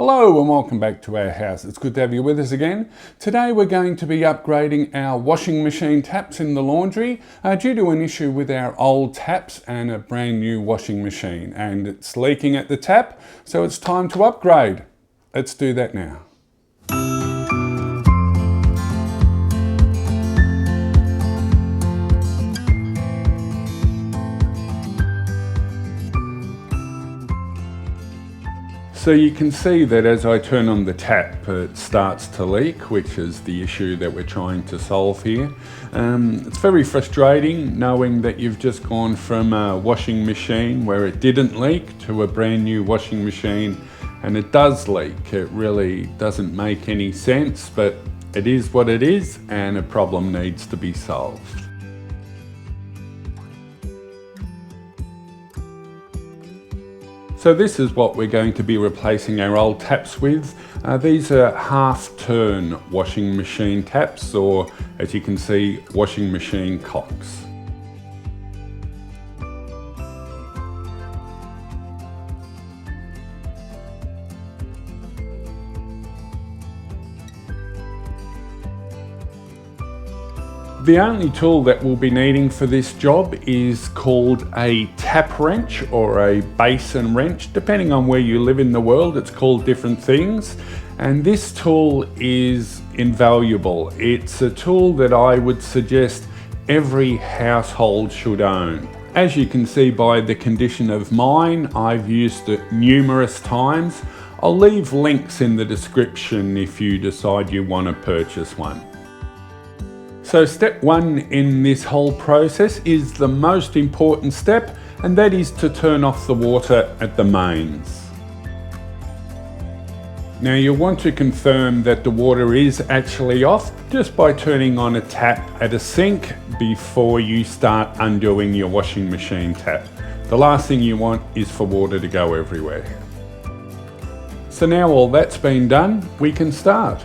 Hello and welcome back to our house. It's good to have you with us again. Today we're going to be upgrading our washing machine taps in the laundry due to an issue with our old taps and a brand new washing machine, and it's leaking at the tap, so it's time to upgrade. Let's do that now. So you can see that as I turn on the tap, it starts to leak, which is the issue that we're trying to solve here. It's very frustrating knowing that you've just gone from a washing machine where it didn't leak to a brand new washing machine and it does leak. It really doesn't make any sense, but it is what it is and a problem needs to be solved. So this is what we're going to be replacing our old taps with. These are half-turn washing machine taps, or as you can see, washing machine cocks. The only tool that we'll be needing for this job is called a tap wrench or a basin wrench. Depending on where you live in the world, it's called different things. And this tool is invaluable. It's a tool that I would suggest every household should own. As you can see by the condition of mine, I've used it numerous times. I'll leave links in the description if you decide you want to purchase one. So step one in this whole process is the most important step, and that is to turn off the water at the mains. Now you'll want to confirm that the water is actually off just by turning on a tap at a sink before you start undoing your washing machine tap. The last thing you want is for water to go everywhere. So now all that's been done, we can start.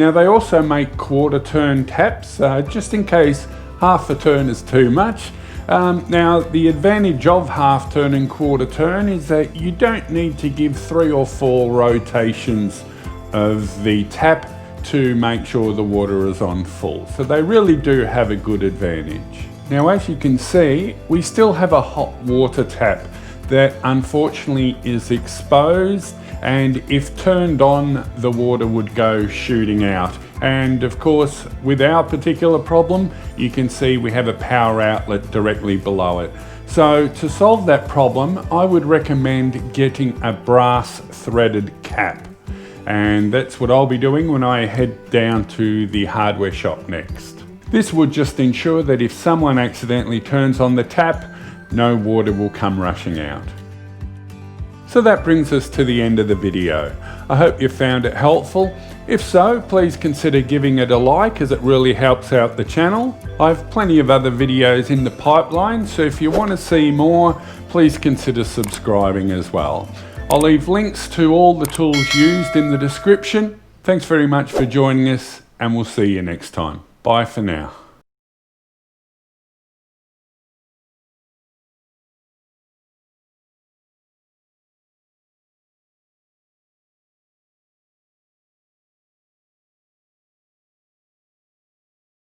Now they also make quarter turn taps, just in case half a turn is too much. Now the advantage of half turn and quarter turn is that you don't need to give 3 or 4 rotations of the tap to make sure the water is on full. So they really do have a good advantage. Now as you can see, we still have a hot water tap that unfortunately is exposed, and if turned on, the water would go shooting out. And of course, with our particular problem, you can see we have a power outlet directly below it. So to solve that problem, I would recommend getting a brass threaded cap. And that's what I'll be doing when I head down to the hardware shop next. This would just ensure that if someone accidentally turns on the tap, no water will come rushing out. So that brings us to the end of the video. I hope you found it helpful. If so, please consider giving it a like, as it really helps out the channel. I have plenty of other videos in the pipeline, so if you want to see more, please consider subscribing as well. I'll leave links to all the tools used in the description. Thanks very much for joining us, and we'll see you next time. Bye for now.